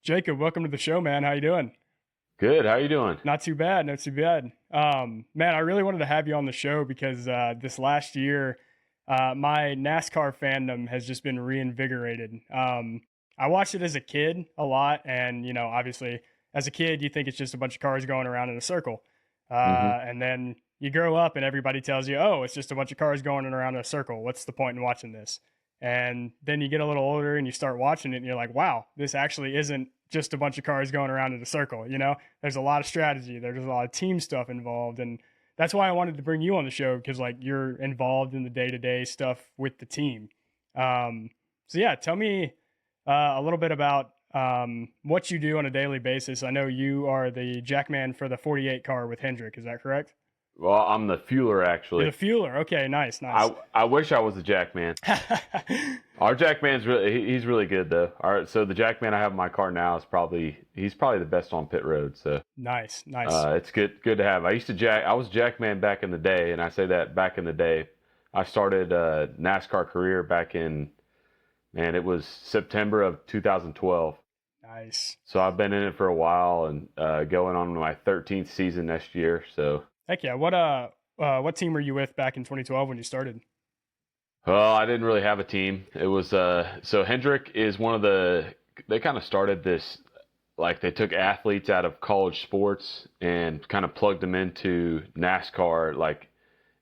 Jacob, welcome to the show, man. How you doing? Good. How you doing? Not too bad, not too bad. Man, I really wanted to have you on the show because this last year, my NASCAR fandom has just been reinvigorated. I watched it as a kid a lot, and obviously, as a kid, you think it's just a bunch of cars going around in a circle, hmm and then you grow up, and everybody tells you, "Oh, it's just a bunch of cars going around in a circle. What's the point in watching this?" And then you get a little older and you start watching it, and you're like, "Wow, this actually isn't just a bunch of cars going around in a circle." There's a lot of strategy, there's a lot of team stuff involved, and that's why I wanted to bring you on the show because like you're involved in the day-to-day stuff with the team. So yeah, tell me a little bit about what you do on a daily basis. I know you are the jackman for the 48 car with Hendrick. Is that correct? Well, I'm the fueler You're actually. the fueler. Okay, nice, nice. I wish I was the jack man. Our jack man's he's really good though. So the jack man I have in my car now is he's probably the best on pit road. So Nice, nice. it's good to have. I was jack man back in the day, and I say that back in the day. I started a NASCAR career back in, man, it was September of 2012. Nice. So I've been in it for a while, and going on my 13th season next year. So. Heck yeah. What team were you with back in 2012 when you started? Well, I didn't really have a team. It was so Hendrick is they kind of started this, like they took athletes out of college sports and kind of plugged them into NASCAR, like,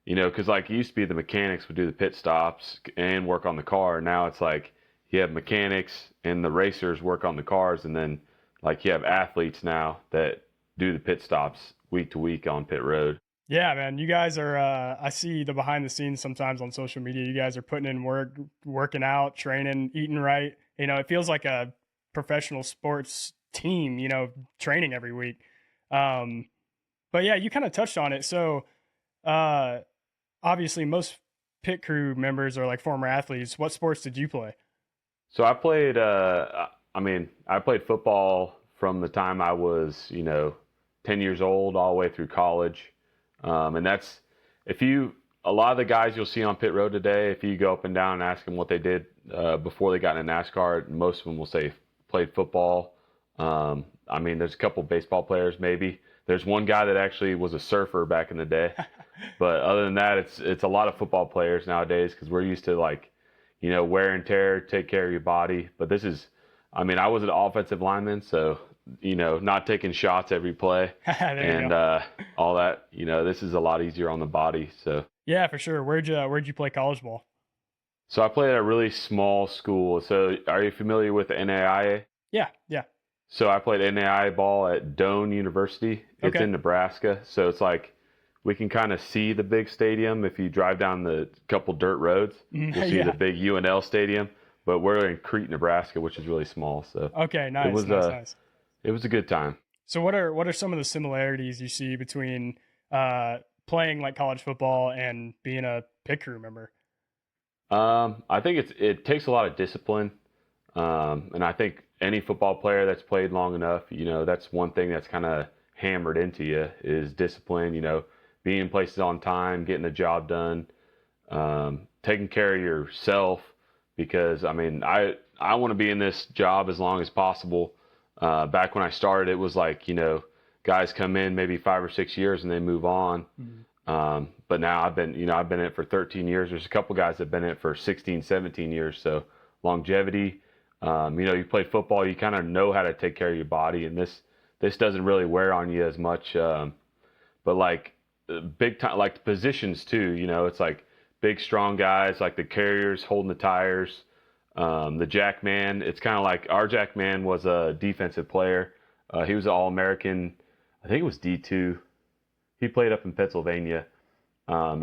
because like it used to be the mechanics would do the pit stops and work on the car. Now it's like you have mechanics and the racers work on the cars, and then like you have athletes now that do the pit stops week to week on pit road. Yeah, man, you guys are I see the behind the scenes sometimes on social media. You guys are putting in work, working out, training, eating right. It feels like a professional sports team, training every week. Um, but yeah, you kind of touched on it. So, uh, obviously most pit crew members are like former athletes. What sports did you play? So I played football from the time I was, 10 years old all the way through college. And that's, a lot of the guys you'll see on pit road today, if you go up and down and ask them what they did before they got into NASCAR, most of them will say played football. There's a couple baseball players maybe. There's one guy that actually was a surfer back in the day. But other than that, it's a lot of football players nowadays because we're used to like, wear and tear, take care of your body. But I was an offensive lineman, so not taking shots every play There you and go. all that. This is a lot easier on the body. So, Yeah, for sure. Where'd you play college ball? so I played at a really small school. So, are you familiar with the NAIA? Yeah, yeah. So, I played NAIA ball at Doane University. It's Okay. in Nebraska. So, it's like we can kind of see the big stadium if you drive down the couple dirt roads. You'll see Yeah. the big UNL stadium. But we're in Crete, Nebraska, which is really small. So, Okay, it nice, was nice, a nice. it was a good time. So what are some of the similarities you see between playing like college football and being a pit crew member? I think it takes a lot of discipline, and I think any football player that's played long enough, that's one thing that's kind of hammered into you is discipline. Being in places on time, getting the job done, taking care of yourself. Because I want to be in this job as long as possible. Back when I started, it was like guys come in maybe 5 or 6 years and they move on. Mhm. But now I've been in it for 13 years. There's a couple guys that have been in it for 16, 17 years. So longevity, you play football, you kind of know how to take care of your body, and this doesn't really wear on you as much. But like big time, like the positions too, it's like big, strong guys, like the carriers holding the tires. The jack man, it's kind of like our jack man was a defensive player. He was an All-American. I think it was D2. He played up in Pennsylvania. I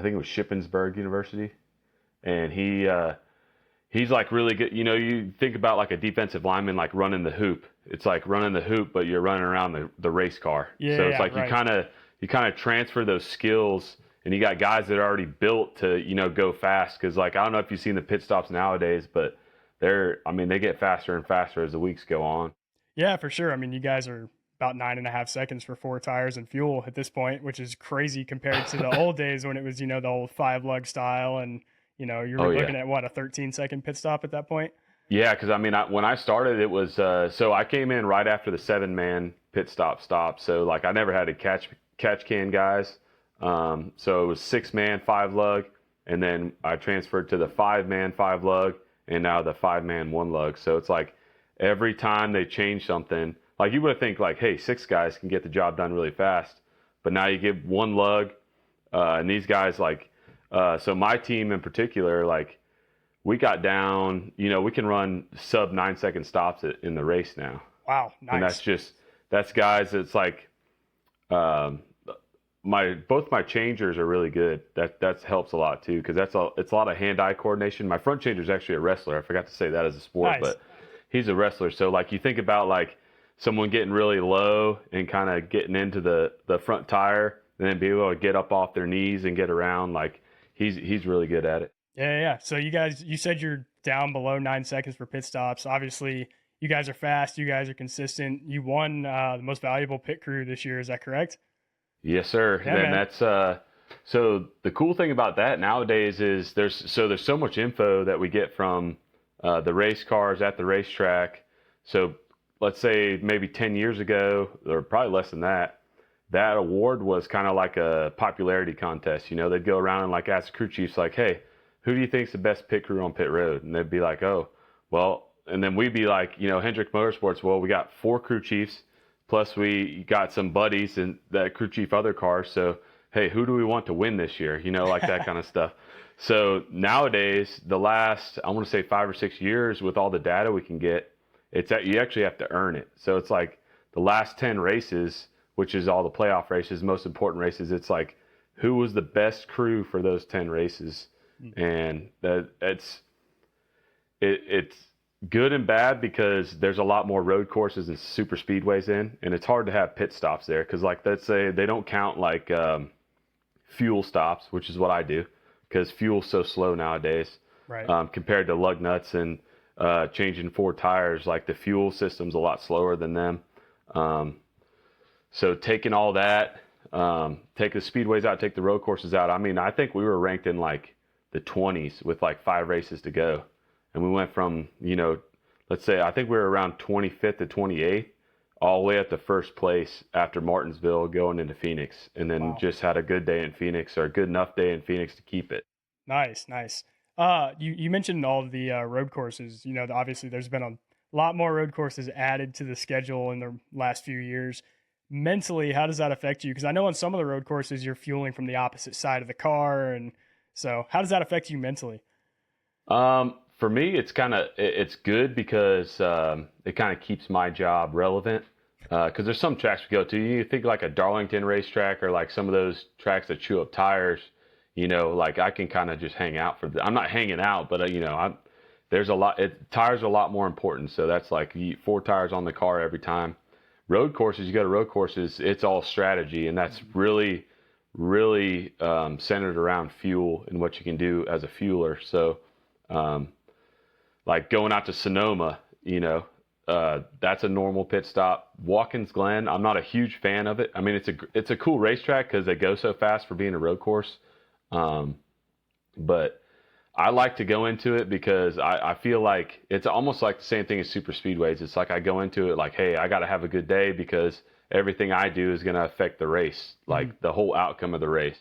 think it was Shippensburg University, and he's like really good. You think about like a defensive lineman like running the hoop. It's like running the hoop, but you're running around the race car. Yeah, So it's yeah, like right. you kind of transfer those skills, and you got guys that are already built to go fast. Because like I don't know if you've seen the pit stops nowadays, but they get faster and faster as the weeks go on. Yeah, for sure. I mean, you guys are about 9.5 seconds for four tires and fuel at this point, which is crazy compared to the old days when it was, the old five lug style and, you Oh were looking yeah. at what, a 13-second pit stop at that point? Yeah, because I mean, when I started, it was so I came in right after the 7-man pit stop. So like I never had to catch can guys. So it was 6-man 5 lug, and then I transferred to the 5-man 5 lug, and now the 5-man 1 lug. So it's like every time they change something, like you would think like, hey, 6 guys can get the job done really fast, but now you give 1 lug, and these guys like, so my team in particular, like we got down, we can run sub 9-second stops in the race now. Wow, And nice. that's guys. It's like, um, both my changers are really good. That helps a lot too, because it's a lot of hand-eye coordination. My front changer is actually a wrestler. I forgot to say that as a sport, Nice. but he's a wrestler. So like you think about like someone getting really low and kind of getting into the front tire, and then be able to get up off their knees and get around. Like he's really good at it. Yeah. So you said you're down below 9 seconds for pit stops. Obviously, you guys are fast. You guys are consistent. You won the most valuable pit crew this year. Is that correct? Yes, sir. Yeah, And man. that's so the cool thing about that nowadays is there's so much info that we get from the race cars at the racetrack. So let's say maybe 10 years ago, or probably less than that, that award was kind of like a popularity contest. They'd go around and like ask crew chiefs like, hey, who do you think's the best pit crew on pit road? And they'd be like, oh, well, and then we'd be like, Hendrick Motorsports, well, we got 4 crew chiefs, plus we got some buddies in that crew chief other cars. So, hey, who do we want to win this year? Like that kind of stuff. So nowadays, the last, I want to say 5 or 6 years, with all the data we can get, it's that you actually have to earn it. So it's like the last 10 races, which is all the playoff races, most important races. It's like, who was the best crew for those 10 races? And it's good and bad, because there's a lot more road courses and super speedways and it's hard to have pit stops there, because like let's say they don't count like fuel stops, which is what I do, because fuel's so slow nowadays, Right. compared to lug nuts and changing 4 tires. Like the fuel system's a lot slower than them. So taking all that, take the speedways out, take the road courses out. I mean, I think we were ranked in like the 20s with like 5 races to go. And we went from, let's say, I think we were around 25th to 28th, all the way up to first place after Martinsville going into Phoenix. And then Wow. just had a good day in Phoenix, or a good enough day in Phoenix to keep it. Nice. You mentioned all of the road courses. Obviously there's been a lot more road courses added to the schedule in the last few years. Mentally, how does that affect you? Because I know on some of the road courses you're fueling from the opposite side of the car, and so how does that affect you mentally? For me, it's good, because it kind of keeps my job relevant. Because there's some tracks we go to. You think like a Darlington racetrack, or like some of those tracks that chew up tires. Like I can kind of just hang out I'm not hanging out, but there's a lot. Tires are a lot more important. So that's like 4 tires on the car every time. Road courses, you go to road courses, it's all strategy, and that's really, really centered around fuel and what you can do as a fueler. So, like going out to Sonoma, that's a normal pit stop. Watkins Glen, I'm not a huge fan of it. I mean, it's a cool racetrack because they go so fast for being a road course. But I like to go into it because I feel like it's almost like the same thing as super speedways. It's like I go into it like, hey, I got to have a good day, because everything I do is going to affect the race, like the whole outcome of the race.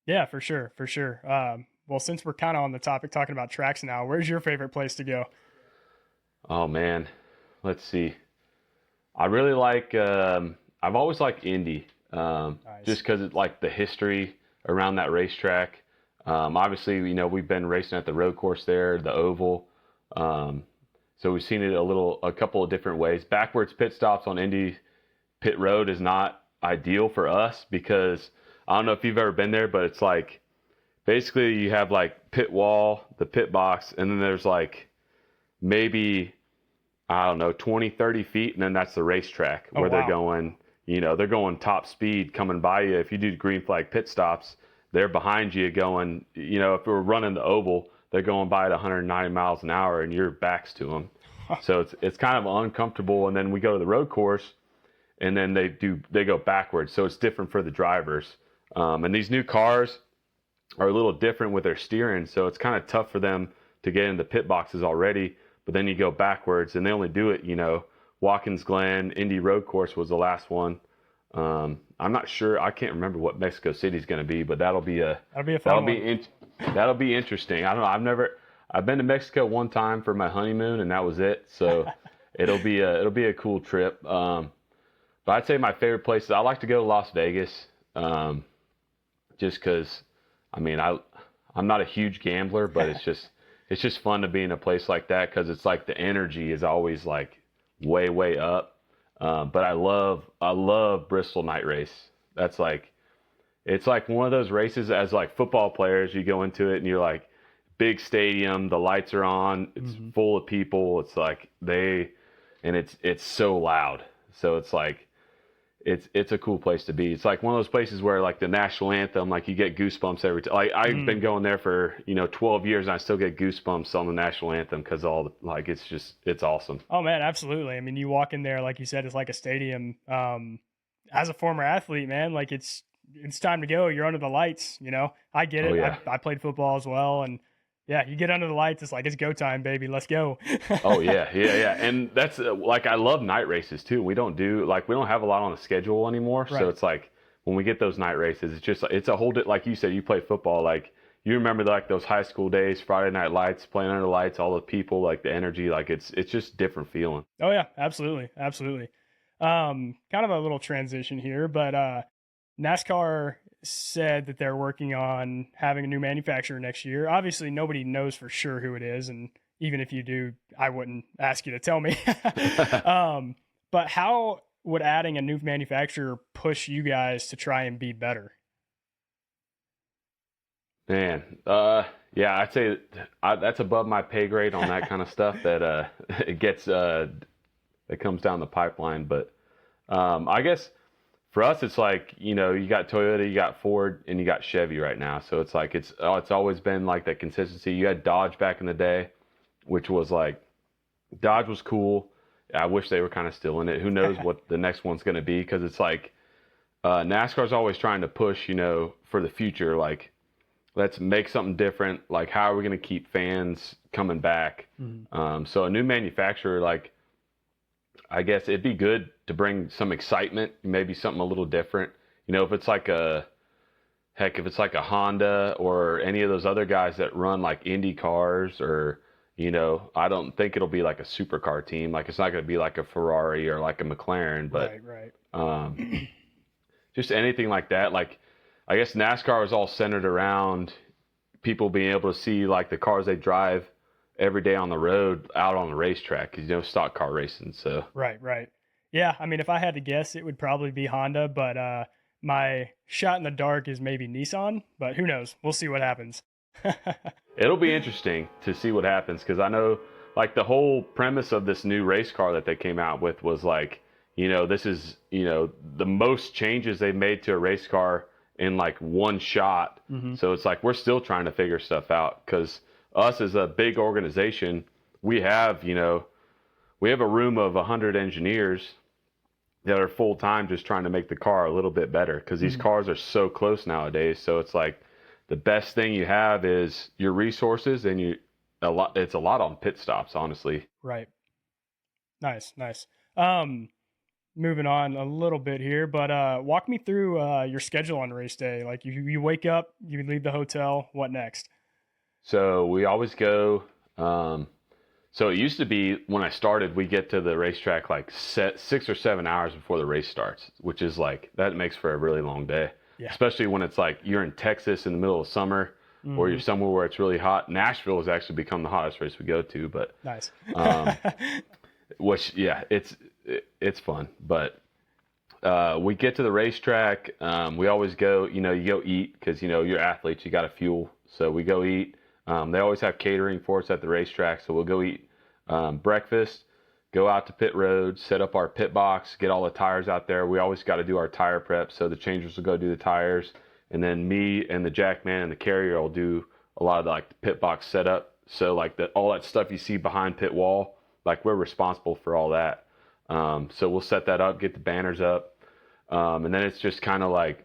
Yeah, for sure. Well, since we're kind of on the topic talking about tracks now, where's your favorite place to go? Oh man, let's see. I really like. I've always liked Indy, Nice. just because it's like the history around that racetrack. Obviously, we've been racing at the road course there, the oval. So we've seen it a couple of different ways. Backwards pit stops on Indy pit road is not ideal for us, because I don't know if you've ever been there, but it's like basically you have like pit wall, the pit box, and then there's like maybe, I don't know, 20, 30 feet, and then that's the racetrack Oh, where they're wow. going, they're going top speed coming by you. If you do green flag pit stops, they're behind you going, if we're running the oval, they're going by at 190 miles an hour and your back's to them. So it's kind of uncomfortable. And then we go to the road course, and then they go backwards. So it's different for the drivers. And these new cars are a little different with their steering. So it's kind of tough for them. to get in the pit boxes already. But then you go backwards, and they only do it, Watkins Glen, Indy Road Course was the last one. I'm not sure. I can't remember what Mexico City's going to be, but that'll be a fun one. That'll be interesting. I don't know. I've been to Mexico one time for my honeymoon, and that was it. So it'll be a cool trip. But I'd say my favorite places, I like to go to Las Vegas, just because, I'm not a huge gambler, but it's just fun to be in a place like that, because it's like the energy is always like way, way up. But I love Bristol Night Race. That's like, it's like one of those races as like football players, you go into it and you're like, big stadium, the lights are on, it's full of people. It's like it's so loud. So it's like, it's a cool place to be. It's like one of those places where like the national anthem, like you get goosebumps every time. Like I've been going there for 12 years, and I still get goosebumps on the national anthem, because it's awesome. Oh man, absolutely. I mean, you walk in there, like you said, it's like a stadium. As a former athlete, man, like it's time to go. You're under the lights. I get it. Oh, yeah. I played football as well, and yeah, you get under the lights, it's like, it's go time, baby. Let's go. Oh yeah. And that's like, I love night races too. We don't have a lot on the schedule anymore. Right. So it's like, when we get those night races, it's a whole, like you said, you play football, like you remember like those high school days, Friday night lights, playing under the lights, all the people, like the energy, like it's just different feeling. Oh yeah, absolutely. Absolutely. Kind of a little transition here, but, NASCAR said that they're working on having a new manufacturer next year. Obviously, nobody knows for sure who it is, and even if you do, I wouldn't ask you to tell me. But how would adding a new manufacturer push you guys to try and be better? Man, yeah, I'd say that's above my pay grade on that kind of stuff. That it gets it comes down the pipeline. But I guess for us, it's like, you got Toyota, you got Ford, and you got Chevy right now. So it's like, it's always been like that consistency. You had Dodge back in the day, which was like, Dodge was cool. I wish they were kind of still in it. Who knows what the next one's going to be? Because it's like, NASCAR's always trying to push, for the future. Like, let's make something different. Like, how are we going to keep fans coming back? So a new manufacturer, like, I guess it'd be good to bring some excitement, maybe something a little different. If it's like a Honda or any of those other guys that run like Indy cars, or, I don't think it'll be like a supercar team. Like, it's not going to be like a Ferrari or like a McLaren, but right. Just anything like that. Like, I guess NASCAR is all centered around people being able to see like the cars they drive every day on the road out on the racetrack, because stock car racing. So right. Yeah, I mean, if I had to guess, it would probably be Honda, but my shot in the dark is maybe Nissan, but who knows? We'll see what happens. It'll be interesting to see what happens, because I know like the whole premise of this new race car that they came out with was like, this is the most changes they've made to a race car in like one shot. So it's like, we're still trying to figure stuff out, because us as a big organization, we have a room of 100 engineers that are full time just trying to make the car a little bit better, because these cars are so close nowadays. So it's like, the best thing you have is your resources, and it's a lot on pit stops, honestly. Right. Nice. Moving on a little bit here, but walk me through your schedule on race day. Like, you wake up, you leave the hotel, what next? So we always go, so it used to be when I started, we get to the racetrack like 6 or 7 hours before the race starts, which is like, that makes for a really long day. Yeah. Especially when it's like you're in Texas in the middle of summer, or you're somewhere where it's really hot. Nashville has actually become the hottest race we go to, but nice. Which, yeah, it's fun. But we get to the racetrack. We always go, you go eat, because you're athletes, you got to fuel. So we go eat. They always have catering for us at the racetrack, so we'll go eat breakfast, go out to pit road, set up our pit box, get all the tires out there. We always got to do our tire prep, so the changers will go do the tires, and then me and the jackman and the carrier will do a lot of the, like, the pit box setup. So like all that stuff you see behind pit wall, like, we're responsible for all that. So we'll set that up, get the banners up, and then it's just kind of like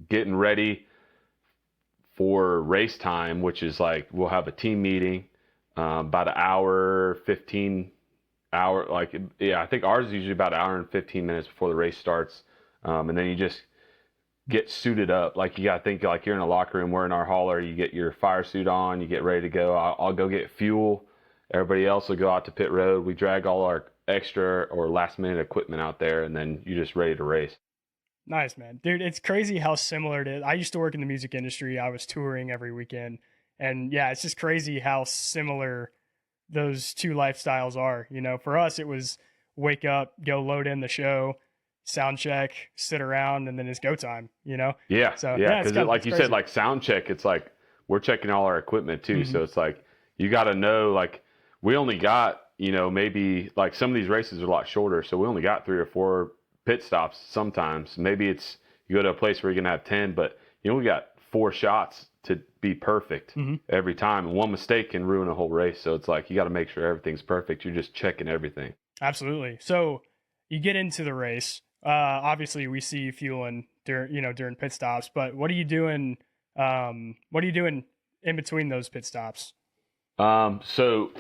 getting ready, for race time, which is like we'll have a team meeting about an hour, 15 hour, like, yeah, I think ours is usually about an hour and 15 minutes before the race starts. And then you just get suited up. Like you got to think like you're in a locker room, we're in our hauler, you get your fire suit on, you get ready to go. I'll go get fuel. Everybody else will go out to pit road. We drag all our extra or last minute equipment out there, and then you're just ready to race. Nice, man. Dude, it's crazy how similar it is. I used to work in the music industry. I was touring every weekend. And yeah, it's just crazy how similar those two lifestyles are. You know, for us, it was wake up, go load in the show, sound check, sit around, and then it's go time, you know? Yeah. So, Yeah. Because like you crazy. said, like sound check, it's like we're checking all our equipment too. Mm-hmm. So it's like you got to know, like, we only got, you know, maybe like some of these races are a lot shorter. So we only got 3 or 4 pit stops sometimes. Maybe it's you go to a place where you're going to have 10, but, you know, we got 4 shots to be perfect every time. And one mistake can ruin a whole race. So it's like you got to make sure everything's perfect. You're just checking everything. Absolutely. So you get into the race. Obviously, we see you fueling during pit stops. But what are you doing? What are you doing in between those pit stops? So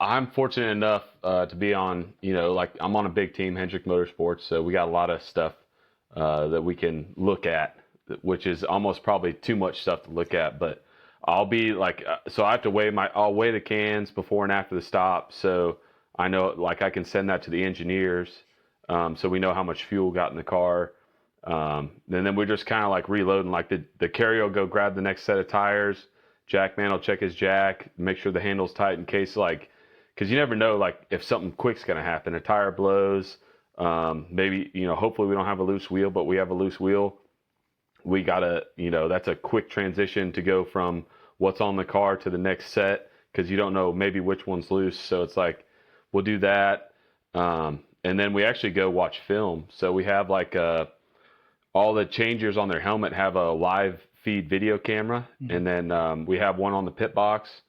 I'm fortunate enough to be on, you know, like I'm on a big team, Hendrick Motorsports. So we got a lot of stuff that we can look at, which is almost probably too much stuff to look at. But I'll be like, so I have to I'll weigh the cans before and after the stop. So I know, like, I can send that to the engineers. So we know how much fuel got in the car. And then we're just kind of like reloading, like the carrier will go grab the next set of tires. Jack man will check his jack, make sure the handle's tight in case, like, because you never know, like, if something quick's going to happen. A tire blows, maybe, you know, hopefully we don't have a loose wheel, but we have a loose wheel. We got to, you know, that's a quick transition to go from what's on the car to the next set, because you don't know maybe which one's loose. So it's like, we'll do that. And then we actually go watch film. So we have like all the changers on their helmet have a live feed video camera. And then we have one on the pit box.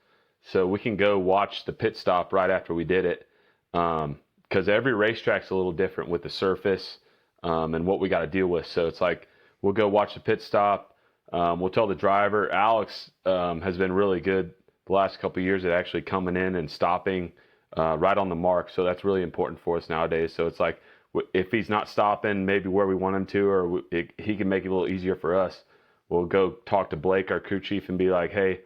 So we can go watch the pit stop right after we did it. Because every racetrack's a little different with the surface and what we got to deal with. So it's like, we'll go watch the pit stop. We'll tell the driver. Alex has been really good the last couple of years at actually coming in and stopping right on the mark. So that's really important for us nowadays. So it's like, if he's not stopping maybe where we want him to, or he can make it a little easier for us, we'll go talk to Blake, our crew chief, and be like, hey,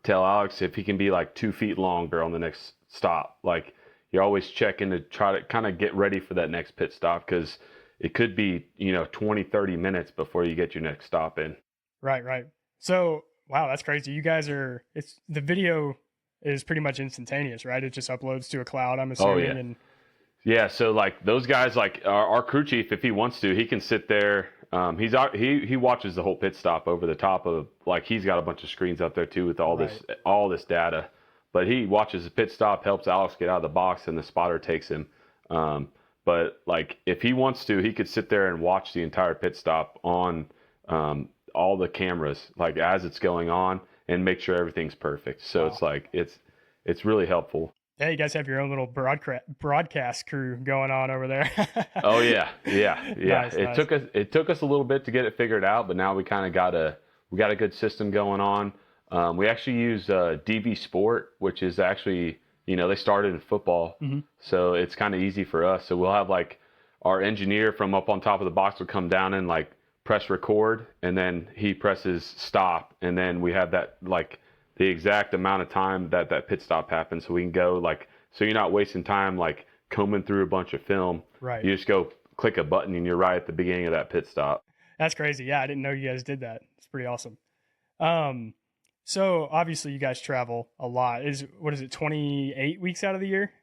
tell Alex if he can be like 2 feet longer on the next stop. Like, you're always checking to try to kind of get ready for that next pit stop, because it could be, you know, 20, 30 minutes before you get your next stop in. Right. So, wow, that's crazy. You guys the video is pretty much instantaneous, right? It just uploads to a cloud, I'm assuming. Oh, yeah. Yeah, so like those guys, like our crew chief, if he wants to, he can sit there. He watches the whole pit stop over the top of, like, he's got a bunch of screens up there too with all this data. But he watches the pit stop, helps Alex get out of the box, and the spotter takes him. But like, if he wants to, he could sit there and watch the entire pit stop on all the cameras, like as it's going on, and make sure everything's perfect. So wow. It's like it's really helpful. Yeah, you guys have your own little broadcast crew going on over there. Oh yeah. Nice. It took us a little bit to get it figured out, but now we kind of got a good system going on. We actually use DV Sport, which is actually, you know, they started in football, so it's kind of easy for us. So we'll have like our engineer from up on top of the box will come down and like press record, and then he presses stop, and then we have that like the exact amount of time that pit stop happens, so we can go, like, so you're not wasting time like combing through a bunch of film. Right. You just go click a button and you're right at the beginning of that pit stop. That's crazy. Yeah, I didn't know you guys did that. It's pretty awesome. So obviously you guys travel a lot. What is it, 28 weeks out of the year?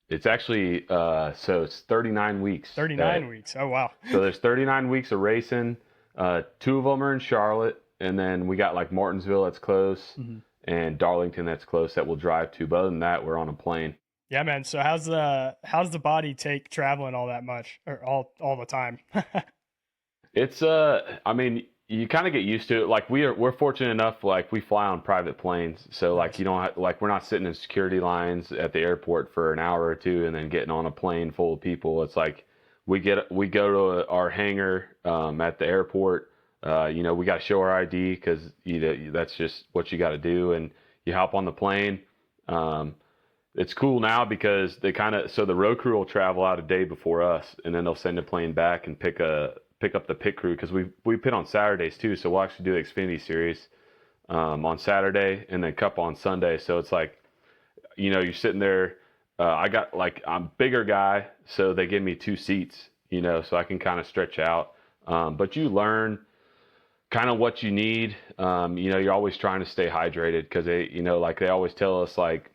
It's actually so it's 39 weeks. 39 weeks. Oh wow. So there's 39 weeks of racing. 2 of them are in Charlotte, and then we got like Martinsville that's close. And Darlington that's close that we'll drive to. But other than that, we're on a plane. Yeah, man. So how's the body take traveling all that much, or all the time? It's I mean, you kind of get used to it. Like we're fortunate enough, like we fly on private planes, so like you don't have, like, we're not sitting in security lines at the airport for an hour or two and then getting on a plane full of people. It's like we go to our hangar at the airport. We got to show our ID because that's just what you got to do. And you hop on the plane. It's cool now because so the road crew will travel out a day before us, and then they'll send a plane back and pick up the pit crew because we pit on Saturdays too. So we'll actually do the Xfinity Series on Saturday and then Cup on Sunday. So it's like, you're sitting there. I'm a bigger guy, so they give me 2 seats, so I can kind of stretch out. But you learn kind of what you need. You're always trying to stay hydrated because they always tell us like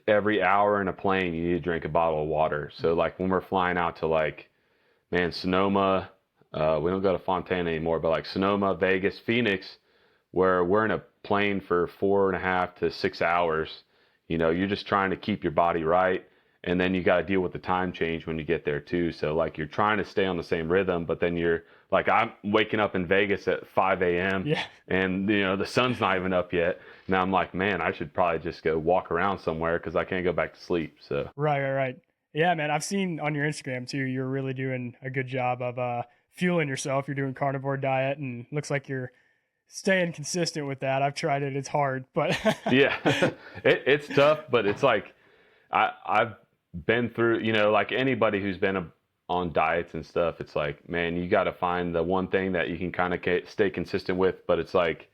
every hour in a plane you need to drink a bottle of water. So like when we're flying out to Sonoma, we don't go to Fontana anymore, but like Sonoma, Vegas, Phoenix, where we're in a plane for 4.5 to 6 hours, you're just trying to keep your body right. And then you got to deal with the time change when you get there too. So like you're trying to stay on the same rhythm, but then you're like, I'm waking up in Vegas at 5 a.m. Yeah. And the sun's not even up yet. Now I'm like, man, I should probably just go walk around somewhere because I can't go back to sleep. So Right. Yeah, man. I've seen on your Instagram too, you're really doing a good job of fueling yourself. You're doing carnivore diet and looks like you're staying consistent with that. I've tried it. It's hard, but yeah, it's tough, but it's like, I've been through, like anybody who's been on diets and stuff, it's like, man, you got to find the one thing that you can kind of stay consistent with. But it's like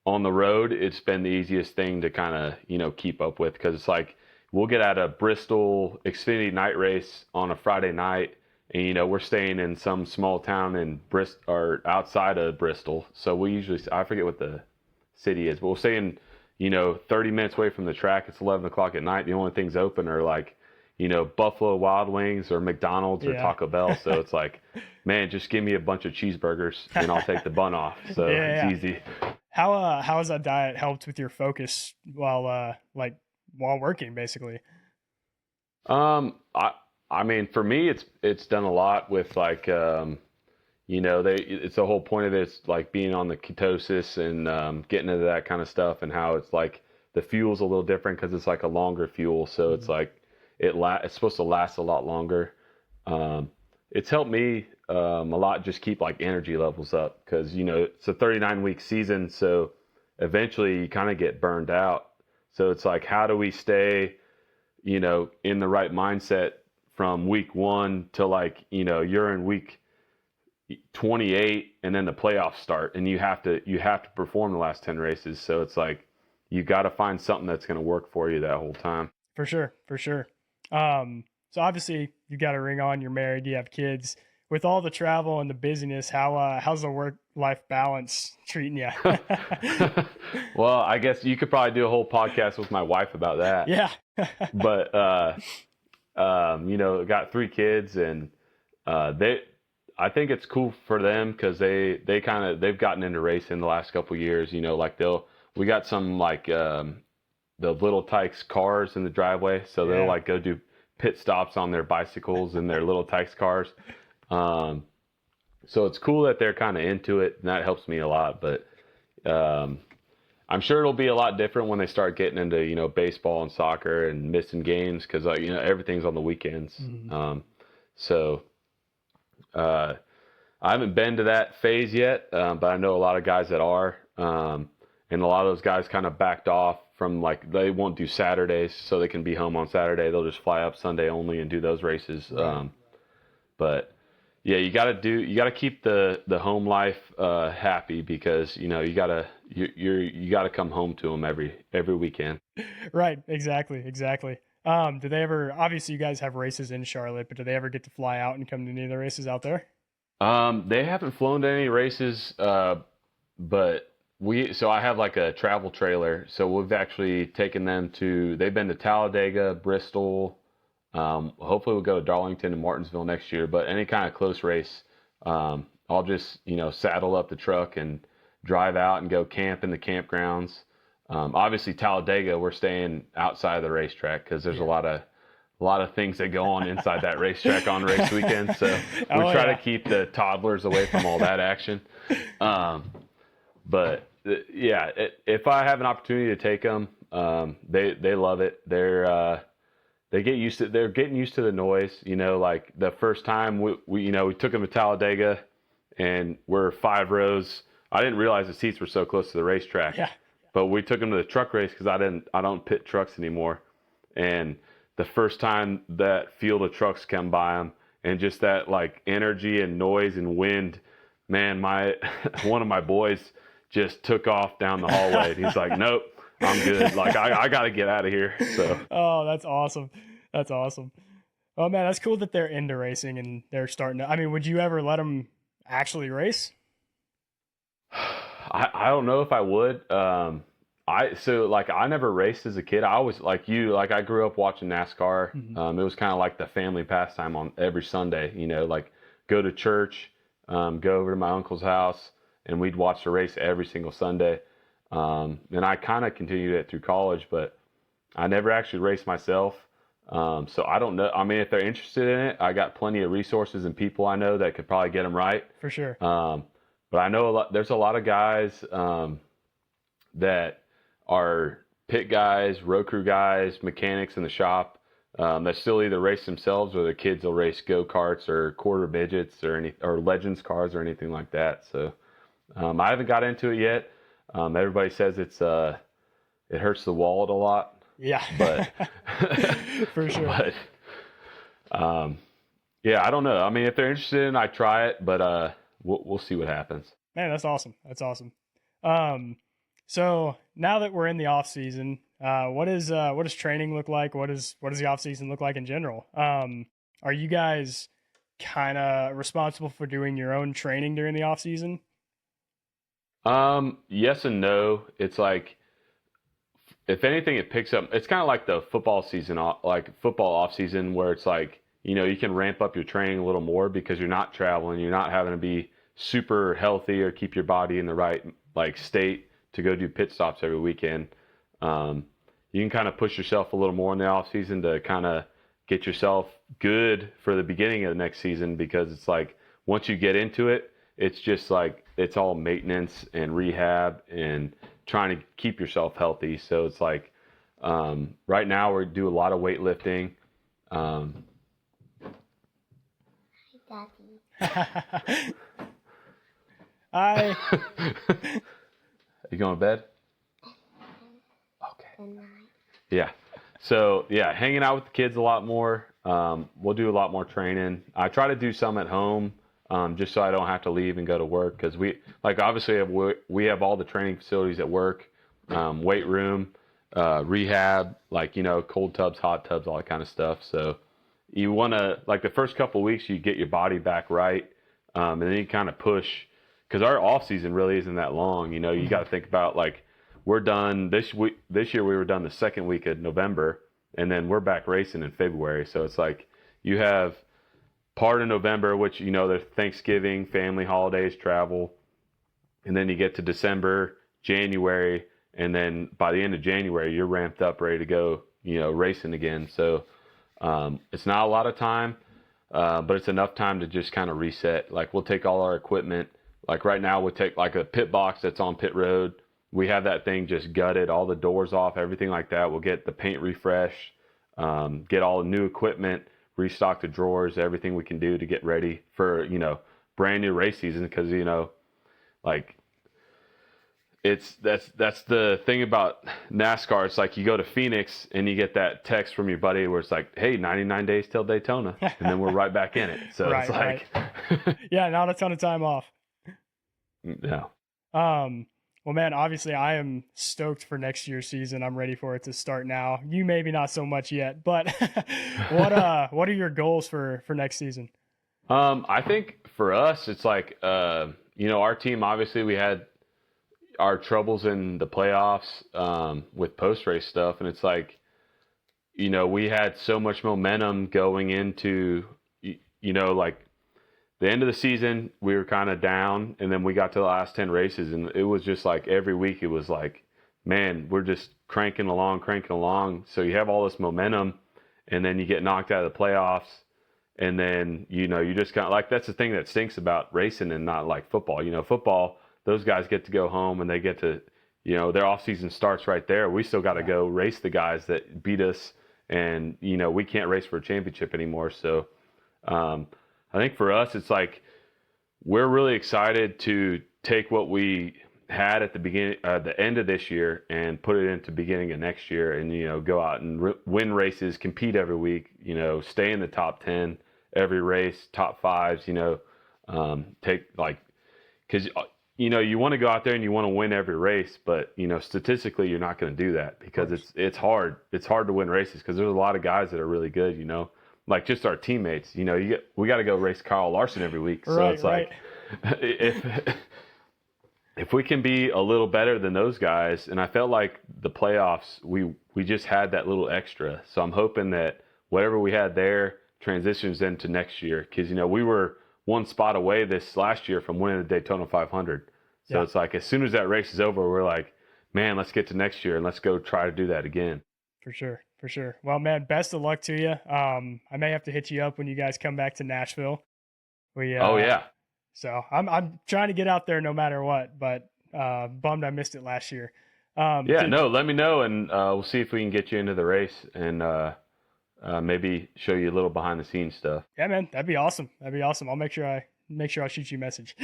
on the road, it's been the easiest thing to kind of, keep up with. Cause it's like, we'll get at a Bristol Xfinity night race on a Friday night and, we're staying in some small town in Bristol or outside of Bristol. So we usually, I forget what the city is, but we'll stay in, 30 minutes away from the track. It's 11 o'clock at night. The only things open are like, Buffalo Wild Wings or McDonald's or Taco Bell. So it's like, man, just give me a bunch of cheeseburgers and I'll take the bun off. So it's easy. How has that diet helped with your focus while working basically? I mean, for me, it's done a lot with like, it's the whole point of it. It's like being on the ketosis and getting into that kind of stuff and how it's like the fuel's a little different because it's like a longer fuel. So it's like, it's supposed to last a lot longer. It's helped me a lot just keep like energy levels up because it's a 39-week season, so eventually you kind of get burned out. So it's like, how do we stay in the right mindset from week 1 to like you're in week 28 and then the playoffs start and you have to perform the last 10 races. So it's like you got to find something that's going to work for you that whole time. For sure. So obviously you got a ring on, you're married, you have kids. With all the travel and the busyness, how's the work-life balance treating you? Well, I guess you could probably do a whole podcast with my wife about that. Yeah. But got 3 kids and I think it's cool for them because they've gotten into racing the last couple of years. We got some like the Little Tykes cars in the driveway, so they'll like go do pit stops on their bicycles and their Little Tykes cars. So it's cool that they're kind of into it, and that helps me a lot. But I'm sure it'll be a lot different when they start getting into baseball and soccer and missing games because everything's on the weekends. Mm-hmm. I haven't been to that phase yet, but I know a lot of guys that are, and a lot of those guys kind of backed off from like they won't do Saturdays so they can be home on Saturday. They'll just fly up Sunday only and do those races. Right. But yeah, you got to keep the home life happy because you gotta come home to them every weekend. Right. Exactly. Do they ever? Obviously, you guys have races in Charlotte, but do they ever get to fly out and come to any of the races out there? They haven't flown to any races, but I have like a travel trailer, so we've actually taken them they've been to Talladega, Bristol. Hopefully we'll go to Darlington and Martinsville next year, but any kind of close race, I'll just, saddle up the truck and drive out and go camp in the campgrounds. Obviously Talladega, we're staying outside of the racetrack because there's a lot of things that go on inside that racetrack on race weekend. So we try to keep the toddlers away from all that action. But yeah, if I have an opportunity to take them, they love it. They're getting used to the noise, like the first time we took them to Talladega, and we're 5 rows. I didn't realize the seats were so close to the racetrack. Yeah. But we took him to the truck race because I don't pit trucks anymore. And the first time that field of trucks come by him, and just that like energy and noise and wind, man, one of my boys just took off down the hallway. And he's like, nope, I'm good. Like I got to get out of here. So. Oh, that's awesome. That's awesome. Oh man, that's cool that they're into racing and they're starting to. I mean, would you ever let them actually race? I don't know if I would. I never raced as a kid. I always like you. Like I grew up watching NASCAR. Mm-hmm. It was kind of like the family pastime on every Sunday. You know, like go to church, go over to my uncle's house, and we'd watch the race every single Sunday. And I kind of continued it through college, but I never actually raced myself. So I don't know. I mean, if they're interested in it, I got plenty of resources and people I know that could probably get them right. For sure. But I know there's a lot of guys that are pit guys, road crew guys, mechanics in the shop that still either race themselves or their kids will race go-karts or quarter midgets or Legends cars or anything like that. So I haven't got into it yet. Everybody says it hurts the wallet a lot. Yeah, but for sure. But yeah, I don't know. I mean, if they're interested in it, I try it, but we'll see what happens. Man, that's awesome. That's awesome. So now that we're in the off season, what does training look like? What does the off season look like in general? Are you guys kind of responsible for doing your own training during the off season? Yes and no. It's like, if anything, it picks up. It's kind of like the football season, like football off season, where it's like, you know, you can ramp up your training a little more because you're not traveling, you're not having to be super healthy or keep your body in the right like state to go do pit stops every weekend. You can kind of push yourself a little more in the off season to kind of get yourself good for the beginning of the next season, because it's like once you get into it, it's just like it's all maintenance and rehab and trying to keep yourself healthy. So it's like right now we do a lot of weightlifting. Daddy. Hi. You going to bed? Okay. Yeah. So yeah, hanging out with the kids a lot more. We'll do a lot more training. I try to do some at home, just so I don't have to leave and go to work, because obviously we have all the training facilities at work, weight room, rehab, like, you know, cold tubs, hot tubs, all that kind of stuff. So you want to, like, the first couple of weeks, you get your body back right, and then you kind of push, because our off season really isn't that long. You know, you got to think about, like, we're done this year. We were done the second week of November, and then we're back racing in February. So it's like you have part of November, which, you know, there's Thanksgiving, family holidays, travel, and then you get to December, January, and then by the end of January, you're ramped up, ready to go, you know, racing again. So it's not a lot of time, but it's enough time to just kind of reset. Like, we'll take all our equipment. Like right now, we'll take like a pit box that's on pit road. We have that thing just gutted, all the doors off, everything like that. We'll get the paint refreshed, get all the new equipment, restock the drawers, everything we can do to get ready for, you know, brand new race season. Because, you know, like, that's the thing about NASCAR. It's like you go to Phoenix and you get that text from your buddy where it's like, hey, 99 days till Daytona, and then we're right back in it. So right, it's like right. Yeah, not a ton of time off. No. Well, man, obviously I am stoked for next year's season. I'm ready for it to start now. You maybe not so much yet, but what are your goals for next season? I think for us, it's like, you know, our team, obviously we had our troubles in the playoffs with post-race stuff. And it's like, you know, we had so much momentum going into, you know, like the end of the season, we were kind of down, and then we got to the last 10 races, and it was just like every week it was like, man, we're just cranking along. So you have all this momentum, and then you get knocked out of the playoffs, and then, you know, you just kind of like, that's the thing that stinks about racing and not like football. You know, football, those guys get to go home and they get to, you know, their off season starts right there. We still got to go race the guys that beat us, and, you know, we can't race for a championship anymore. So, I think for us, it's like we're really excited to take what we had at the beginning, the end of this year, and put it into beginning of next year, and go out and win races, compete every week, stay in the top 10 every race, top fives, take like, because you want to go out there and you want to win every race, but statistically you're not going to do that because it's hard to win races because there's a lot of guys that are really good, like just our teammates, we got to go race Kyle Larson every week. So right, it's like, if we can be a little better than those guys, and I felt like the playoffs, we just had that little extra. So I'm hoping that whatever we had there transitions into next year, because we were one spot away this last year from winning the Daytona 500. So It's like as soon as that race is over, we're like, man, let's get to next year and let's go try to do that again. For sure. Well, man, best of luck to you. I may have to hit you up when you guys come back to Nashville. Oh yeah. So I'm trying to get out there no matter what, but bummed I missed it last year. Let me know, and we'll see if we can get you into the race and maybe show you a little behind the scenes stuff. Yeah, man, that'd be awesome. I'll make sure I shoot you a message.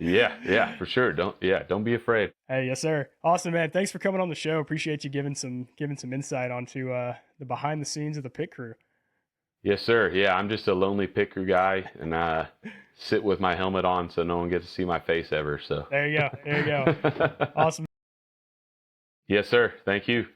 yeah, for sure. Don't be afraid. Hey, yes, sir. Awesome, man. Thanks for coming on the show. Appreciate you giving some insight onto the behind the scenes of the pit crew. Yes, sir. Yeah, I'm just a lonely pit crew guy, and I sit with my helmet on so no one gets to see my face ever. So there you go. Awesome. Yes, sir. Thank you.